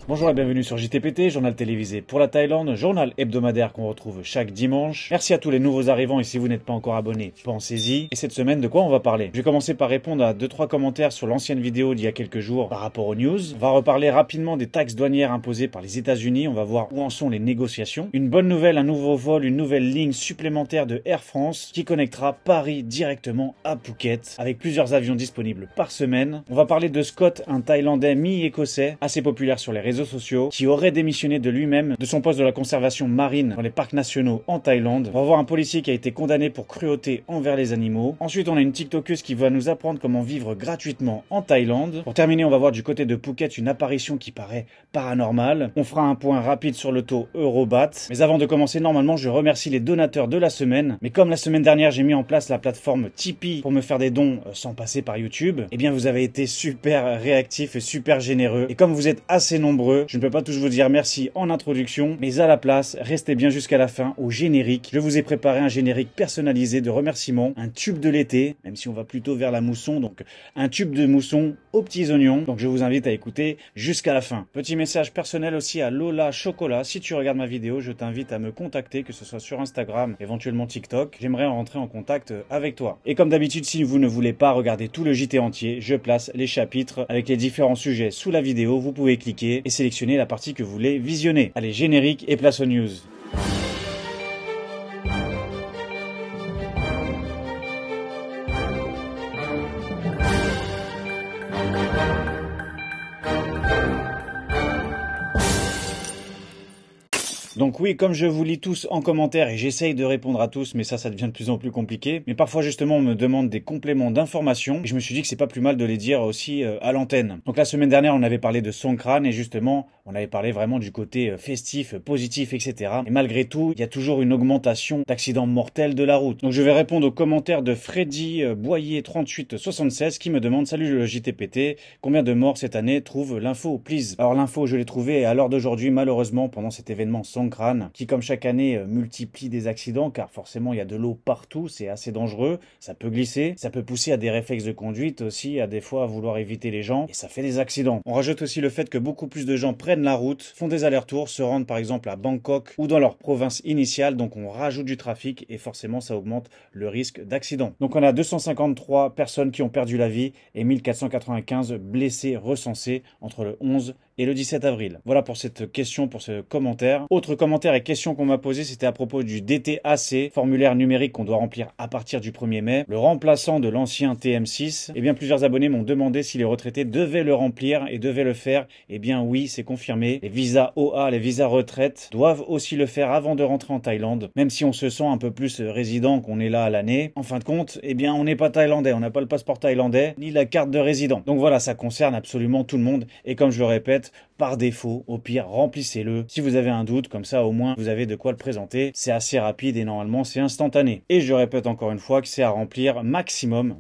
Bonjour et bienvenue sur JTPT, journal télévisé pour la Thaïlande, journal hebdomadaire qu'on retrouve chaque dimanche. Merci à tous les nouveaux arrivants et si vous n'êtes pas encore abonné, pensez-y. Et cette semaine, de quoi on va parler? Je vais commencer par répondre à 2-3 commentaires sur l'ancienne vidéo d'il y a quelques jours par rapport aux news. On va reparler rapidement des taxes douanières imposées par les États-Unis, on va voir où en sont les négociations. Une bonne nouvelle, un nouveau vol, une nouvelle ligne supplémentaire de Air France qui connectera Paris directement à Phuket avec plusieurs avions disponibles par semaine. On va parler de Scott, un Thaïlandais mi-écossais, assez populaire sur les réseaux sociaux, qui aurait démissionné de lui-même de son poste de la conservation marine dans les parcs nationaux en Thaïlande. On va voir un policier qui a été condamné pour cruauté envers les animaux. Ensuite, on a une TikTokeuse qui va nous apprendre comment vivre gratuitement en Thaïlande. Pour terminer, on va voir du côté de Phuket une apparition qui paraît paranormale. On fera un point rapide sur le taux Eurobat. Mais avant de commencer, normalement, je remercie les donateurs de la semaine. Mais comme la semaine dernière, j'ai mis en place la plateforme Tipeee pour me faire des dons sans passer par YouTube, eh bien, vous avez été super réactifs et super généreux. Et comme vous êtes assez nombreux, je ne peux pas tous vous dire merci en introduction, mais à la place, restez bien jusqu'à la fin au générique. Je vous ai préparé un générique personnalisé de remerciements, un tube de l'été, même si on va plutôt vers la mousson, donc un tube de mousson aux petits oignons. Donc je vous invite à écouter jusqu'à la fin. Petit message personnel aussi à Lola Chocolat. Si tu regardes ma vidéo, je t'invite à me contacter, que ce soit sur Instagram, éventuellement TikTok. J'aimerais rentrer en contact avec toi. Et comme d'habitude, si vous ne voulez pas regarder tout le JT entier, je place les chapitres avec les différents sujets sous la vidéo. Vous pouvez cliquer et sélectionner la partie que vous voulez visionner. Allez, générique et place aux news. Donc oui, comme je vous lis tous en commentaire et j'essaye de répondre à tous, mais ça devient de plus en plus compliqué. Mais parfois justement on me demande des compléments d'informations et je me suis dit que c'est pas plus mal de les dire aussi à l'antenne. Donc la semaine dernière on avait parlé de Songkran et justement on avait parlé vraiment du côté festif, positif, etc. Et malgré tout, il y a toujours une augmentation d'accidents mortels de la route. Donc je vais répondre aux commentaires de Freddy Boyer 3876 qui me demande: salut le JTPT, combien de morts cette année? Trouve l'info, please. Alors l'info je l'ai trouvée à l'heure d'aujourd'hui malheureusement pendant cet événement Songkran, qui comme chaque année multiplie des accidents car forcément il y a de l'eau partout, c'est assez dangereux, ça peut glisser, ça peut pousser à des réflexes de conduite aussi, à des fois à vouloir éviter les gens et ça fait des accidents. On rajoute aussi le fait que beaucoup plus de gens prennent la route, font des allers-retours, se rendent par exemple à Bangkok ou dans leur province initiale, donc on rajoute du trafic et forcément ça augmente le risque d'accident. Donc on a 253 personnes qui ont perdu la vie et 1495 blessés recensés entre le 11 et le 17 avril. Voilà pour cette question, pour ce commentaire. Autre commentaire et question qu'on m'a posé, c'était à propos du DTAC, formulaire numérique qu'on doit remplir à partir du 1er mai, le remplaçant de l'ancien TM6. Eh bien, plusieurs abonnés m'ont demandé si les retraités devaient le remplir et devaient le faire. Eh bien, oui, c'est confirmé. Les visas OA, les visas retraite doivent aussi le faire avant de rentrer en Thaïlande, même si on se sent un peu plus résident qu'on est là à l'année. En fin de compte, eh bien, on n'est pas thaïlandais, on n'a pas le passeport thaïlandais, ni la carte de résident. Donc voilà, ça concerne absolument tout le monde. Et comme je le répète, par défaut, au pire, remplissez-le. Si vous avez un doute, comme ça, au moins, vous avez de quoi le présenter. C'est assez rapide et normalement, c'est instantané. Et je répète encore une fois que c'est à remplir maximum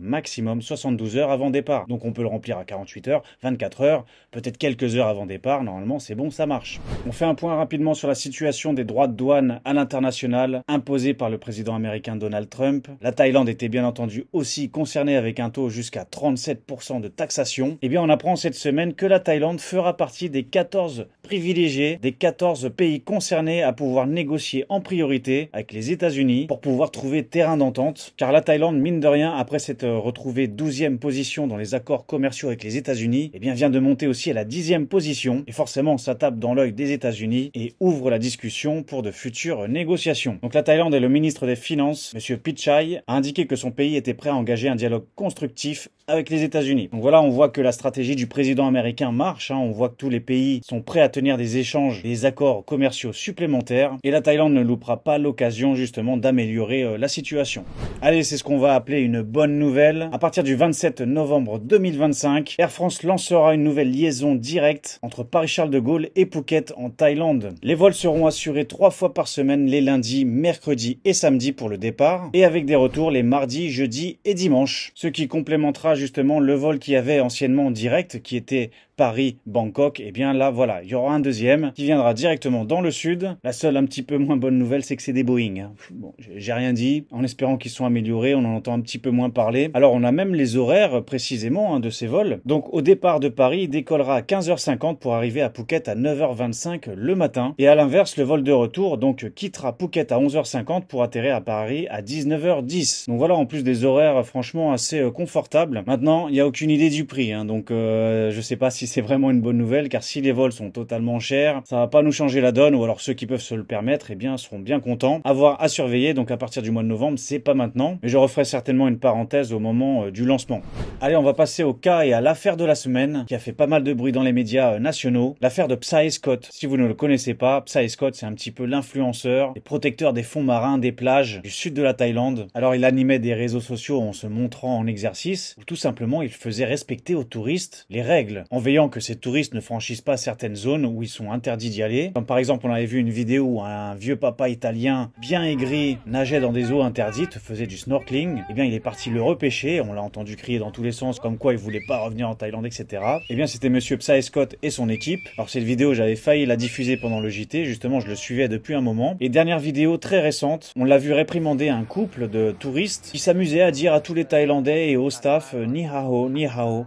72 heures avant départ. Donc on peut le remplir à 48 heures, 24 heures, peut-être quelques heures avant départ. Normalement, c'est bon, ça marche. On fait un point rapidement sur la situation des droits de douane à l'international imposés par le président américain Donald Trump. La Thaïlande était bien entendu aussi concernée avec un taux jusqu'à 37% de taxation. Eh bien, on apprend cette semaine que la Thaïlande fera partie des 14 privilégiés, des 14 pays concernés à pouvoir négocier en priorité avec les États-Unis pour pouvoir trouver terrain d'entente. Car la Thaïlande, mine de rien, après s'être retrouvée 12e position dans les accords commerciaux avec les États-Unis, eh bien vient de monter aussi à la 10e position. Et forcément, ça tape dans l'œil des États-Unis et ouvre la discussion pour de futures négociations. Donc la Thaïlande et le ministre des Finances, M. Pichai, a indiqué que son pays était prêt à engager un dialogue constructif avec les États-Unis. Donc voilà, on voit que la stratégie du président américain marche, on voit que tous les pays sont prêts à tenir des échanges, des accords commerciaux supplémentaires et la Thaïlande ne loupera pas l'occasion justement d'améliorer la situation. Allez, c'est ce qu'on va appeler une bonne nouvelle. À partir du 27 novembre 2025, Air France lancera une nouvelle liaison directe entre Paris-Charles de Gaulle et Phuket en Thaïlande. Les vols seront assurés 3 fois par semaine les lundis, mercredis et samedis pour le départ et avec des retours les mardis, jeudis et dimanches. Ce qui complémentera justement le vol qui avait anciennement direct qui était Paris-Bangkok, et bien là voilà, il y aura un deuxième qui viendra directement dans le sud. La seule un petit peu moins bonne nouvelle, c'est que c'est des Boeing, hein. Bon, j'ai rien dit, en espérant qu'ils sont améliorés, on en entend un petit peu moins parler. Alors on a même les horaires précisément de ces vols. Donc au départ de Paris, il décollera à 15h50 pour arriver à Phuket à 9h25 le matin. Et à l'inverse, le vol de retour donc quittera Phuket à 11h50 pour atterrir à Paris à 19h10. Donc voilà, en plus des horaires franchement assez confortables. Maintenant, il n'y a aucune idée du prix, hein, donc je sais pas si c'est vraiment une bonne nouvelle, car si les vols sont totalement chers, ça va pas nous changer la donne, ou alors ceux qui peuvent se le permettre, eh bien, seront bien contents. Avoir à surveiller, donc à partir du mois de novembre, c'est pas maintenant, mais je referai certainement une parenthèse au moment du lancement. Allez, on va passer au cas et à l'affaire de la semaine, qui a fait pas mal de bruit dans les médias nationaux, l'affaire de Psy Scott. Si vous ne le connaissez pas, Psy Scott, c'est un petit peu l'influenceur et protecteur des fonds marins des plages du sud de la Thaïlande. Alors, il animait des réseaux sociaux en se montrant en exercice, ou tout simplement, il faisait respecter aux touristes les règles, en veillant que ces touristes ne franchissent pas certaines zones où ils sont interdits d'y aller. Comme par exemple, on avait vu une vidéo où un vieux papa italien, bien aigri, nageait dans des eaux interdites, faisait du snorkeling. Eh bien, il est parti le repêcher, on l'a entendu crier dans tous les sens, comme quoi il voulait pas revenir en Thaïlande, etc. Eh bien, c'était monsieur Psy Scott et son équipe. Alors, cette vidéo, j'avais failli la diffuser pendant le JT, justement, je le suivais depuis un moment. Et dernière vidéo très récente, on l'a vu réprimander un couple de touristes qui s'amusait à dire à tous les Thaïlandais et au staff ni hao,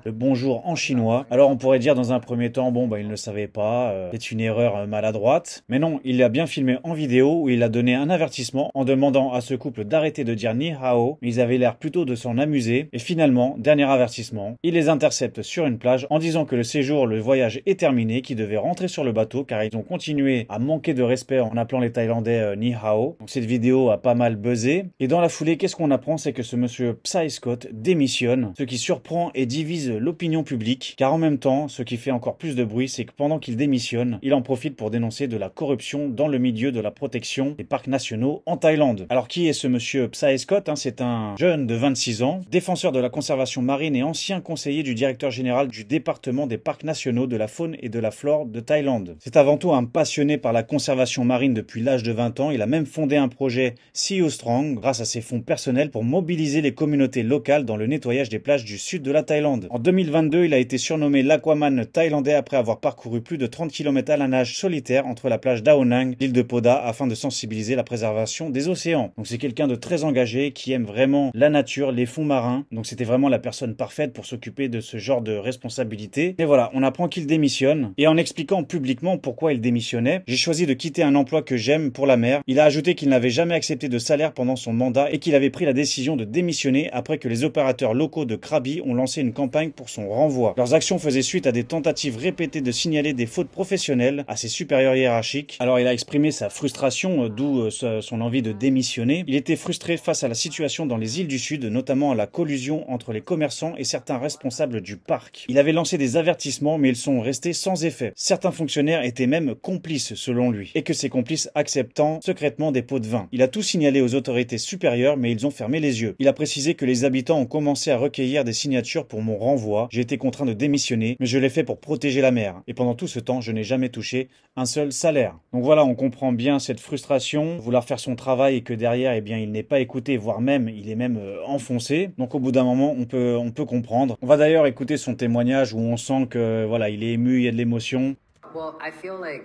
le bonjour en chinois. Alors on pourrait dire dans un premier temps, bon bah il ne savait pas, c'est une erreur maladroite. Mais non, il l'a bien filmé en vidéo où il a donné un avertissement en demandant à ce couple d'arrêter de dire ni hao, mais ils avaient l'air plutôt de s'en amuser. Et finalement, dernier avertissement, il les intercepte sur une plage en disant que le séjour, le voyage est terminé, qu'ils devaient rentrer sur le bateau car ils ont continué à manquer de respect en appelant les Thaïlandais ni hao. Donc cette vidéo a pas mal buzzé. Et dans la foulée, qu'est-ce qu'on apprend? C'est que ce monsieur Psy Scott démissionne, ce qui surprend et divise l'opinion publique, car en même temps, ce qui fait encore plus de bruit, c'est que pendant qu'il démissionne, il en profite pour dénoncer de la corruption dans le milieu de la protection des parcs nationaux en Thaïlande. Alors qui est ce monsieur Psy Scott? C'est un jeune de 26 ans, défenseur de la conservation marine et ancien conseiller du directeur général du département des parcs nationaux de la faune et de la flore de Thaïlande. C'est avant tout un passionné par la conservation marine depuis l'âge de 20 ans. Il a même fondé un projet See You Strong grâce à ses fonds personnels pour mobiliser les communautés locales dans le nettoyage des plages du sud de la Thaïlande. En 2022, il a été surnommé l'Aquaman thaïlandais après avoir parcouru plus de 30 km à la nage solitaire entre la plage d'Ao Nang, l'île de Poda, afin de sensibiliser la préservation des océans. Donc c'est quelqu'un de très engagé, qui aime vraiment la nature, les fonds marins. Donc c'était vraiment la personne parfaite pour s'occuper de ce genre de responsabilité. Et voilà, on apprend qu'il démissionne. Et en expliquant publiquement pourquoi il démissionnait, j'ai choisi de quitter un emploi que j'aime pour la mer. Il a ajouté qu'il n'avait jamais accepté de salaire pendant son mandat et qu'il avait pris la décision de démissionner après que les opérateurs locaux de Krabi ont lancé une campagne pour son renvoi. Leurs actions faisaient suite à des tentatives répétées de signaler des fautes professionnelles à ses supérieurs hiérarchiques. Alors il a exprimé sa frustration, d'où son envie de démissionner. Il était frustré face à la situation dans les îles du Sud, notamment à la collusion entre les commerçants et certains responsables du parc. Il avait lancé des avertissements, mais ils sont restés sans effet. Certains fonctionnaires étaient même complices, selon lui, et que ces complices acceptant secrètement des pots de vin. Il a tout signalé aux autorités supérieures, mais ils ont fermé les yeux. Il a précisé que les habitants ont commencé à recueillir des signatures pour mon renvoi. J'ai été contraint de démissionner, mais je l'ai fait pour protéger la mer. Et pendant tout ce temps, je n'ai jamais touché un seul salaire. Donc voilà, on comprend bien cette frustration, vouloir faire son travail et que derrière, eh bien, il n'est pas écouté, voire même, il est même enfoncé. Donc au bout d'un moment, on peut comprendre. On va d'ailleurs écouter son témoignage où on sent que voilà, il est ému, il y a de l'émotion. Well, I feel like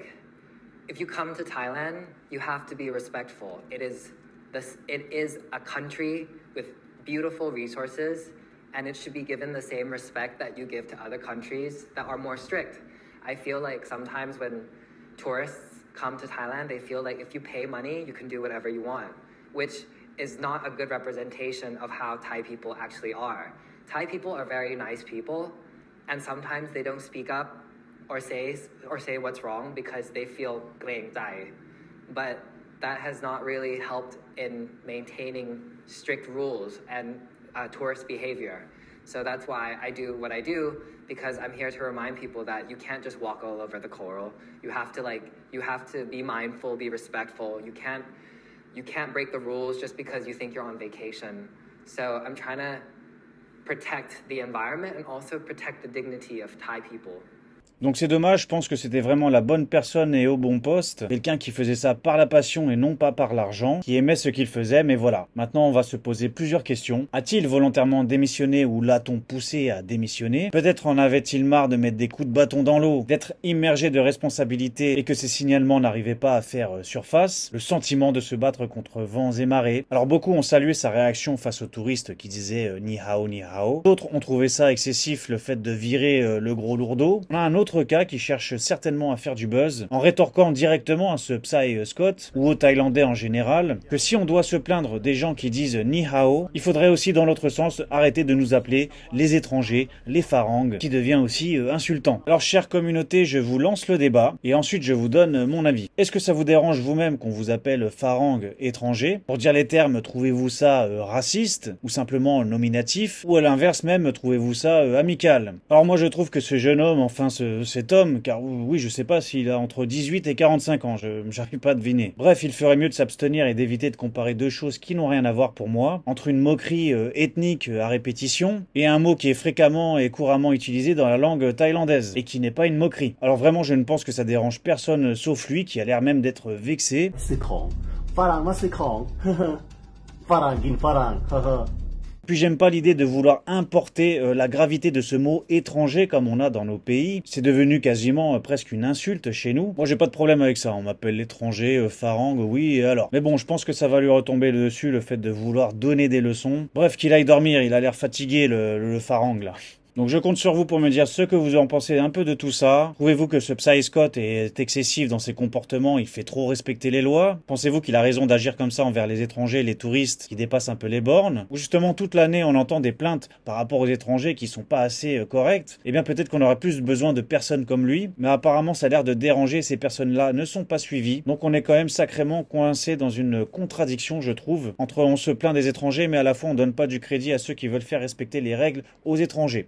if you come to Thailand, you have to be respectful. It is a country with beautiful resources, and it should be given the same respect that you give to other countries that are more strict. I feel like sometimes when tourists come to Thailand, they feel like if you pay money, you can do whatever you want, which is not a good representation of how Thai people actually are. Thai people are very nice people, and sometimes they don't speak up or say what's wrong because they feel greng dai. But that has not really helped in maintaining strict rules and tourist behavior. So that's why I do what I do, because I'm here to remind people that you can't just walk all over the coral. You have to be mindful, be respectful. You can't break the rules just because you think you're on vacation. So I'm trying to protect the environment and also protect the dignity of Thai people. Donc c'est dommage, je pense que c'était vraiment la bonne personne et au bon poste, quelqu'un qui faisait ça par la passion et non pas par l'argent, qui aimait ce qu'il faisait, mais voilà. Maintenant on va se poser plusieurs questions. A-t-il volontairement démissionné ou l'a-t-on poussé à démissionner? Peut-être en avait-il marre de mettre des coups de bâton dans l'eau, d'être immergé de responsabilités et que ses signalements n'arrivaient pas à faire surface, le sentiment de se battre contre vents et marées. Alors beaucoup ont salué sa réaction face aux touristes qui disaient ni hao ni hao. D'autres ont trouvé ça excessif, le fait de virer le gros lourdeau. On a un autre cas qui cherche certainement à faire du buzz, en rétorquant directement à ce Psy Scott, ou aux Thaïlandais en général, que si on doit se plaindre des gens qui disent ni hao, il faudrait aussi dans l'autre sens arrêter de nous appeler les étrangers, les farangs, qui devient aussi insultant. Alors chère communauté, je vous lance le débat, et ensuite je vous donne mon avis. Est-ce que ça vous dérange vous-même qu'on vous appelle farang étranger? Pour dire les termes, trouvez-vous ça raciste, ou simplement nominatif, ou à l'inverse même, trouvez-vous ça amical? Alors moi je trouve que ce jeune homme, enfin cet homme, car oui je sais pas s'il a entre 18 et 45 ans, j'arrive pas à deviner. Bref, il ferait mieux de s'abstenir et d'éviter de comparer deux choses qui n'ont rien à voir pour moi, entre une moquerie ethnique à répétition, et un mot qui est fréquemment et couramment utilisé dans la langue thaïlandaise, et qui n'est pas une moquerie. Alors vraiment je ne pense que ça dérange personne sauf lui, qui a l'air même d'être vexé. C'est con. Farang, moi c'est con. Farang, farang. Puis j'aime pas l'idée de vouloir importer la gravité de ce mot étranger comme on a dans nos pays. C'est devenu quasiment presque une insulte chez nous. Moi j'ai pas de problème avec ça, on m'appelle l'étranger, farang, oui et alors. Mais bon, je pense que ça va lui retomber dessus le fait de vouloir donner des leçons. Bref, qu'il aille dormir, il a l'air fatigué le farang là. Donc je compte sur vous pour me dire ce que vous en pensez un peu de tout ça. Trouvez-vous que ce Psy Scott est excessif dans ses comportements, il fait trop respecter les lois? Pensez-vous qu'il a raison d'agir comme ça envers les étrangers, les touristes qui dépassent un peu les bornes? Ou justement toute l'année on entend des plaintes par rapport aux étrangers qui sont pas assez corrects? Eh bien peut-être qu'on aurait plus besoin de personnes comme lui, mais apparemment ça a l'air de déranger, ces personnes-là ne sont pas suivies. Donc on est quand même sacrément coincé dans une contradiction je trouve, entre on se plaint des étrangers mais à la fois on donne pas du crédit à ceux qui veulent faire respecter les règles aux étrangers.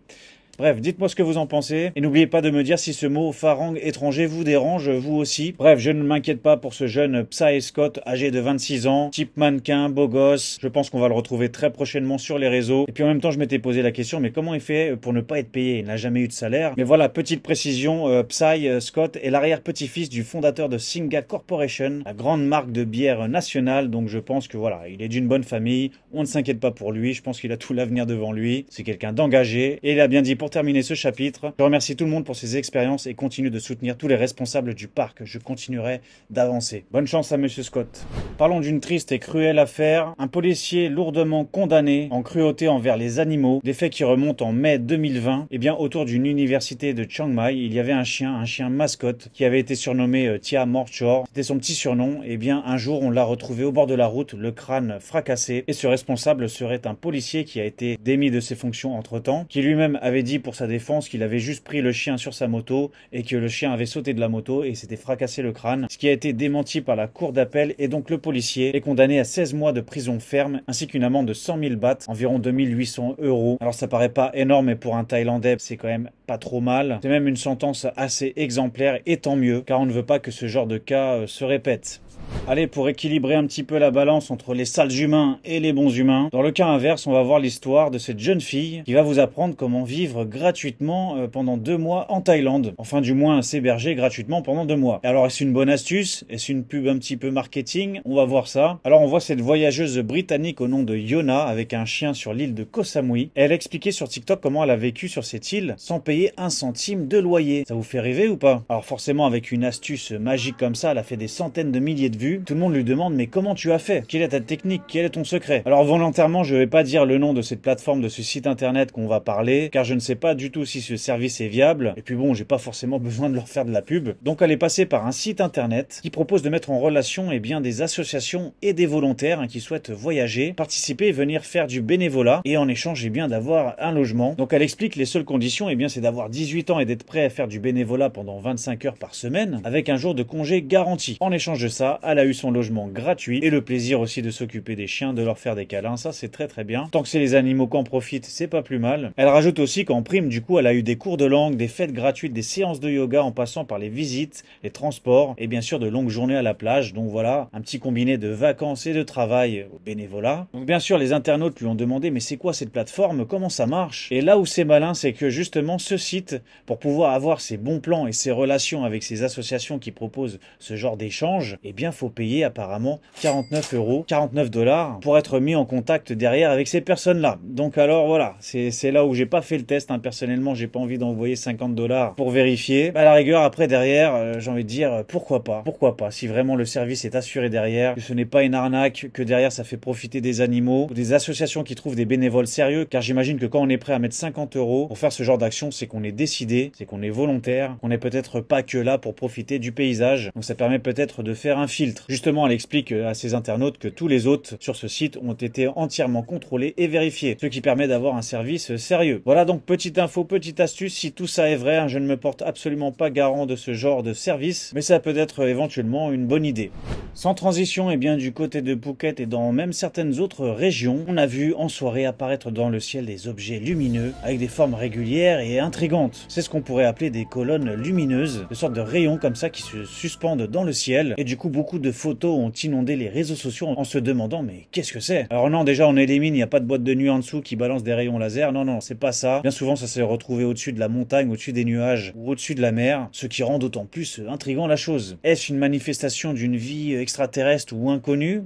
Bref, dites-moi ce que vous en pensez, et n'oubliez pas de me dire si ce mot farang étranger vous dérange, vous aussi. Bref, je ne m'inquiète pas pour ce jeune Psy Scott, âgé de 26 ans, type mannequin, beau gosse. Je pense qu'on va le retrouver très prochainement sur les réseaux. Et puis en même temps, je m'étais posé la question, mais comment il fait pour ne pas être payé? Il n'a jamais eu de salaire. Mais voilà, petite précision, Psy Scott est l'arrière-petit-fils du fondateur de Singa Corporation, la grande marque de bière nationale, donc je pense que voilà, il est d'une bonne famille, on ne s'inquiète pas pour lui, je pense qu'il a tout l'avenir devant lui, c'est quelqu'un d'engagé, et il a bien dit pour terminer ce chapitre, je remercie tout le monde pour ses expériences et continue de soutenir tous les responsables du parc. Je continuerai d'avancer. Bonne chance à Monsieur Scott. Parlons d'une triste et cruelle affaire. Un policier lourdement condamné en cruauté envers les animaux. Des faits qui remontent en mai 2020. Eh bien, autour d'une université de Chiang Mai, il y avait un chien mascotte, qui avait été surnommé Tia Morchor. C'était son petit surnom. Eh bien, un jour, on l'a retrouvé au bord de la route, le crâne fracassé. Et ce responsable serait un policier qui a été démis de ses fonctions entre-temps, qui lui-même avait dit pour sa défense qu'il avait juste pris le chien sur sa moto et que le chien avait sauté de la moto et s'était fracassé le crâne, ce qui a été démenti par la cour d'appel, et donc le policier est condamné à 16 mois de prison ferme ainsi qu'une amende de 100 000 bahts, environ 2800 €. Alors ça paraît pas énorme, mais pour un Thaïlandais c'est quand même pas trop mal. C'est même une sentence assez exemplaire, et tant mieux, car on ne veut pas que ce genre de cas se répète. Allez, pour équilibrer un petit peu la balance entre les sales humains et les bons humains, dans le cas inverse, on va voir l'histoire de cette jeune fille qui va vous apprendre comment vivre gratuitement pendant 2 mois en Thaïlande. Enfin, du moins, s'héberger gratuitement pendant 2 mois. Alors, est-ce une bonne astuce? Est-ce une pub un petit peu marketing? On va voir ça. Alors, on voit cette voyageuse britannique au nom de Yona avec un chien sur l'île de Koh Samui. Elle a expliqué sur TikTok comment elle a vécu sur cette île sans payer 1 centime de loyer. Ça vous fait rêver ou pas? Alors forcément, avec une astuce magique comme ça, elle a fait des centaines de milliers de vues. Tout le monde lui demande mais comment tu as fait? Quelle est ta technique? Quel est ton secret? Alors volontairement je vais pas dire le nom de cette plateforme, de ce site internet qu'on va parler, car je ne sais pas du tout si ce service est viable, et puis bon j'ai pas forcément besoin de leur faire de la pub. Donc elle est passée par un site internet qui propose de mettre en relation des associations et des volontaires qui souhaitent voyager, participer et venir faire du bénévolat, et en échange d'avoir un logement. Donc elle explique les seules conditions c'est d'avoir 18 ans et d'être prêt à faire du bénévolat pendant 25 heures par semaine, avec un jour de congé garanti. En échange de ça, elle a eu son logement gratuit et le plaisir aussi de s'occuper des chiens, de leur faire des câlins, ça c'est très très bien. Tant que c'est les animaux qui en profitent, c'est pas plus mal. Elle rajoute aussi qu'en prime, du coup, elle a eu des cours de langue, des fêtes gratuites, des séances de yoga en passant par les visites, les transports et bien sûr de longues journées à la plage. Donc voilà, un petit combiné de vacances et de travail au bénévolat. Donc bien sûr, les internautes lui ont demandé mais c'est quoi cette plateforme, comment ça marche? Et là où c'est malin, c'est que justement ce site, pour pouvoir avoir ses bons plans et ses relations avec ces associations qui proposent ce genre d'échange, eh bien faut payer apparemment 49 €, 49 $ pour être mis en contact derrière avec ces personnes-là. Donc alors voilà, c'est là où j'ai pas fait le test, hein. Personnellement, j'ai pas envie d'envoyer 50 $ pour vérifier. À la rigueur, après derrière, j'ai envie de dire pourquoi pas, si vraiment le service est assuré derrière, que ce n'est pas une arnaque, que derrière ça fait profiter des animaux, ou des associations qui trouvent des bénévoles sérieux, car j'imagine que quand on est prêt à mettre 50 € pour faire ce genre d'action, c'est qu'on est décidé, c'est qu'on est volontaire, qu'on n'est peut-être pas que là pour profiter du paysage. Donc ça permet peut-être de faire un filtre. Justement, elle explique à ses internautes que tous les hôtes sur ce site ont été entièrement contrôlés et vérifiés, ce qui permet d'avoir un service sérieux. Voilà donc petite info, petite astuce, si tout ça est vrai, hein, je ne me porte absolument pas garant de ce genre de service, mais ça peut être éventuellement une bonne idée. Sans transition, et bien du côté de Phuket et dans même certaines autres régions, on a vu en soirée apparaître dans le ciel des objets lumineux avec des formes régulières et intrigantes. C'est ce qu'on pourrait appeler des colonnes lumineuses, de sortes de rayons comme ça qui se suspendent dans le ciel, et du coup beaucoup de photos ont inondé les réseaux sociaux en se demandant mais qu'est-ce que c'est? Alors non, déjà on élimine, il n'y a pas de boîte de nuit en dessous qui balance des rayons laser, non, c'est pas ça. Bien souvent ça s'est retrouvé au-dessus de la montagne, au-dessus des nuages ou au-dessus de la mer, ce qui rend d'autant plus intriguant la chose. Est-ce une manifestation d'une vie extraterrestre ou inconnue?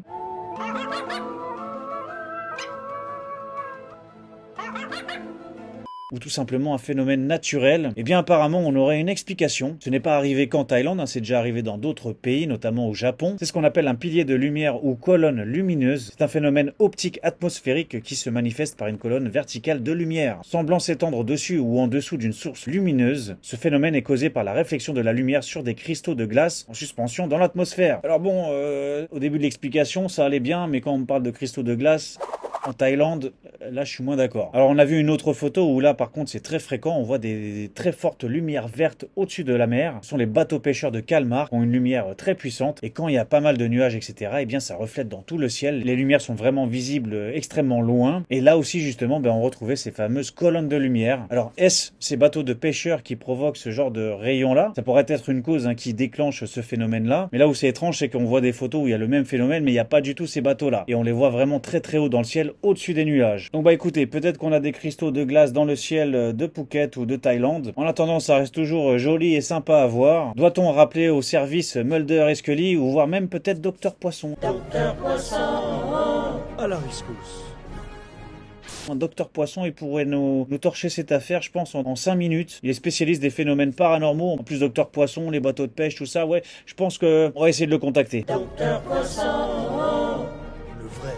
Ou tout simplement un phénomène naturel? Eh bien apparemment on aurait une explication. Ce n'est pas arrivé qu'en Thaïlande, hein, c'est déjà arrivé dans d'autres pays, notamment au Japon. C'est ce qu'on appelle un pilier de lumière ou colonne lumineuse. C'est un phénomène optique atmosphérique qui se manifeste par une colonne verticale de lumière, semblant s'étendre au-dessus ou en dessous d'une source lumineuse. Ce phénomène est causé par la réflexion de la lumière sur des cristaux de glace en suspension dans l'atmosphère. Alors bon, au début de l'explication ça allait bien, mais quand on parle de cristaux de glace en Thaïlande, là je suis moins d'accord. Alors on a vu une autre photo où là par contre c'est très fréquent, on voit des très fortes lumières vertes au-dessus de la mer. Ce sont les bateaux pêcheurs de Calmar qui ont une lumière très puissante, et quand il y a pas mal de nuages etc, eh bien ça reflète dans tout le ciel. Les lumières sont vraiment visibles extrêmement loin, et là aussi justement on retrouvait ces fameuses colonnes de lumière. Alors est-ce ces bateaux de pêcheurs qui provoquent ce genre de rayons là? Ça pourrait être une cause, hein, qui déclenche ce phénomène là, mais là où c'est étrange c'est qu'on voit des photos où il y a le même phénomène mais il n'y a pas du tout ces bateaux là, et on les voit vraiment très très haut dans le ciel, au-dessus des nuages. Donc bah écoutez, peut-être qu'on a des cristaux de glace dans le ciel de Phuket ou de Thaïlande. En attendant, ça reste toujours joli et sympa à voir. Doit-on rappeler au service Mulder et Scully, ou voire même peut-être Docteur Poisson? Docteur Poisson à la rescousse. Un Docteur Poisson, il pourrait nous torcher cette affaire, je pense, en 5 minutes. Il est spécialiste des phénomènes paranormaux. En plus, Docteur Poisson, les bateaux de pêche, tout ça, ouais, je pense qu'on va essayer de le contacter. Docteur Poisson, le vrai.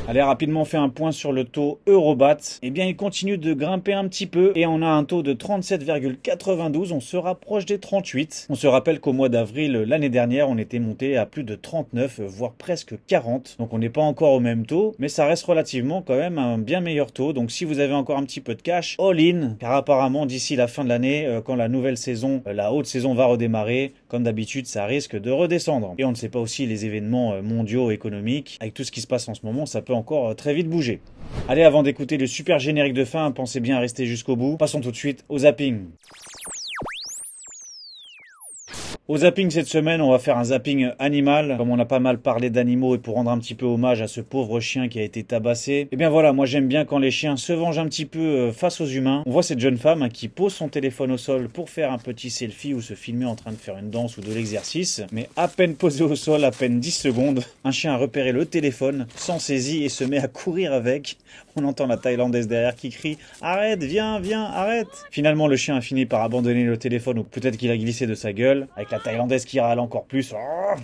Allez, rapidement, on fait un point sur le taux Eurobat. Eh bien, il continue de grimper un petit peu et on a un taux de 37,92. On se rapproche des 38. On se rappelle qu'au mois d'avril l'année dernière, on était monté à plus de 39, voire presque 40. Donc, on n'est pas encore au même taux, mais ça reste relativement quand même un bien meilleur taux. Donc, si vous avez encore un petit peu de cash, all in, car apparemment, d'ici la fin de l'année, quand la nouvelle saison, la haute saison va redémarrer, comme d'habitude, ça risque de redescendre. Et on ne sait pas aussi les événements mondiaux, économiques. Avec tout ce qui se passe en ce moment, ça peut encore très vite bouger. Allez, avant d'écouter le super générique de fin, pensez bien à rester jusqu'au bout. Passons tout de suite au zapping. Au zapping cette semaine, on va faire un zapping animal. Comme on a pas mal parlé d'animaux et pour rendre un petit peu hommage à ce pauvre chien qui a été tabassé. Et bien voilà, moi j'aime bien quand les chiens se vengent un petit peu face aux humains. On voit cette jeune femme qui pose son téléphone au sol pour faire un petit selfie ou se filmer en train de faire une danse ou de l'exercice. Mais à peine posé au sol, à peine 10 secondes, un chien a repéré le téléphone, s'en saisit et se met à courir avec. On entend la Thaïlandaise derrière qui crie « Arrête, viens, arrête !» Finalement, le chien a fini par abandonner le téléphone, ou peut-être qu'il a glissé de sa gueule, avec la Thaïlandaise qui râle encore plus.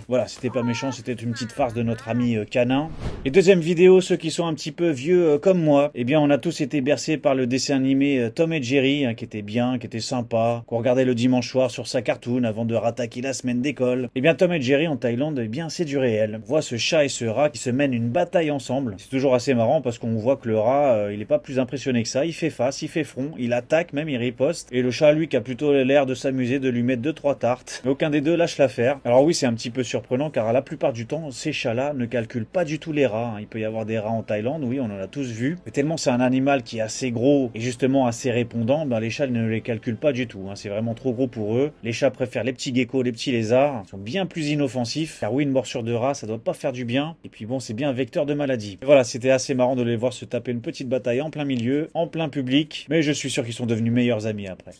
Voilà, c'était pas méchant, c'était une petite farce de notre ami canin. Et deuxième vidéo, ceux qui sont un petit peu vieux comme moi, eh bien on a tous été bercés par le dessin animé Tom et Jerry, qui était bien, qui était sympa, qu'on regardait le dimanche soir sur sa cartoon avant de rattaquer la semaine d'école. Eh bien Tom et Jerry en Thaïlande, eh bien c'est du réel. On voit ce chat et ce rat qui se mènent une bataille ensemble. C'est toujours assez marrant parce qu'on voit que le rat, il est pas plus impressionné que ça. Il fait face, il fait front, il attaque, même il riposte. Et le chat, lui, qui a plutôt l'air de s'amuser, de lui mettre 2-3 tartes. Mais aucun des deux lâche l'affaire. Alors oui, c'est un petit peu surprenant, car la plupart du temps, ces chats-là ne calculent pas du tout les rats. Il peut y avoir des rats en Thaïlande, oui, on en a tous vu. Mais tellement c'est un animal qui est assez gros et justement assez répondant, ben les chats ne les calculent pas du tout. C'est vraiment trop gros pour eux. Les chats préfèrent les petits geckos, les petits lézards. Ils sont bien plus inoffensifs. Car oui, une morsure de rat, ça doit pas faire du bien. Et puis bon, c'est bien un vecteur de maladie. Et voilà, c'était assez marrant de les voir se taper une petite bataille en plein milieu, en plein public. Mais je suis sûr qu'ils sont devenus meilleurs amis après.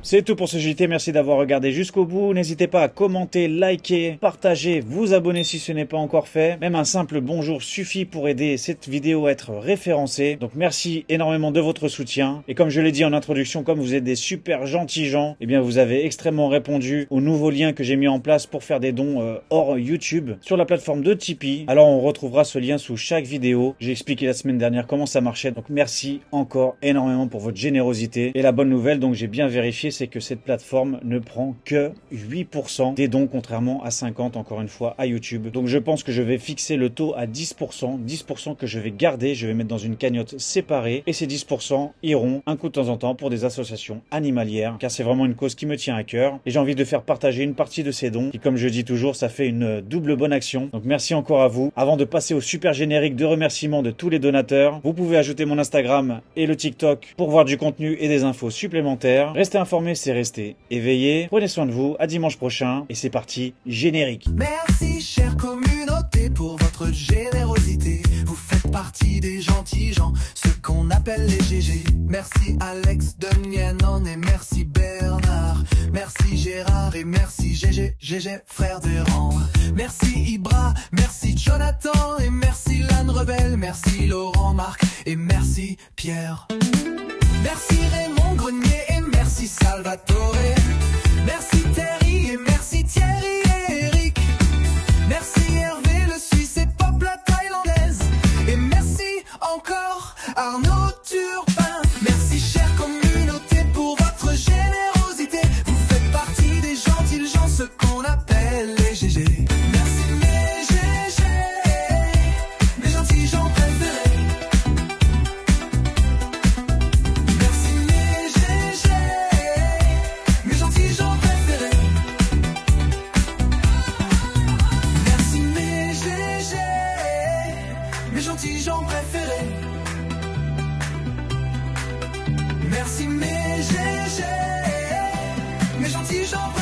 C'est tout pour ce JT, merci d'avoir regardé jusqu'au bout. N'hésitez pas à commenter, liker, partager, vous abonner si ce n'est pas encore fait. Même un simple bonjour suffit pour aider cette vidéo à être référencée. Donc merci énormément de votre soutien. Et comme je l'ai dit en introduction, comme vous êtes des super gentils gens, eh bien vous avez extrêmement répondu aux nouveaux liens que j'ai mis en place pour faire des dons hors YouTube sur la plateforme de Tipeee. Alors on retrouvera ce lien sous chaque vidéo. J'ai expliqué la semaine dernière comment ça marchait. Donc merci encore énormément pour votre générosité. Et la bonne nouvelle, donc j'ai bien vérifié, c'est que cette plateforme ne prend que 8% des dons, contrairement à 50% encore une fois à YouTube. Donc je pense que je vais fixer le taux à 10%, 10% que je vais garder, je vais mettre dans une cagnotte séparée, et ces 10% iront un coup de temps en temps pour des associations animalières, car c'est vraiment une cause qui me tient à cœur, et j'ai envie de faire partager une partie de ces dons, et comme je dis toujours, ça fait une double bonne action. Donc merci encore à vous. Avant de passer au super générique de remerciements de tous les donateurs, vous pouvez ajouter mon Instagram et le TikTok pour voir du contenu et des infos supplémentaires. Restez informés, c'est rester éveillé. Prenez soin de vous, à dimanche prochain, et c'est parti, générique. Merci chère communauté pour votre générosité. Vous faites partie des gentils gens, ceux qu'on appelle les GG. Merci Alex de Nianon et merci Bernard. Merci Gérard et merci GG frère d'Errand. Merci Ibra, merci Jonathan et merci Lan Rebelle. Merci Laurent, Marc et merci Pierre. Merci Raymond Grenier et merci Salvatore. Merci Terry et merci Thierry et Eric. Merci Hervé le Suisse et Pop la Thaïlandaise. Et merci encore Arnaud Turpin. Merci chère communauté pour votre générosité. Vous faites partie des gentils gens, ceux qu'on appelle les GG. Merci mes GG, mes gentils gens préférés. Merci mes GG, mes gentils gens préférés. Merci mes GG, mes gentils gens préférés. Merci mes GG, mes gentils gens préférés.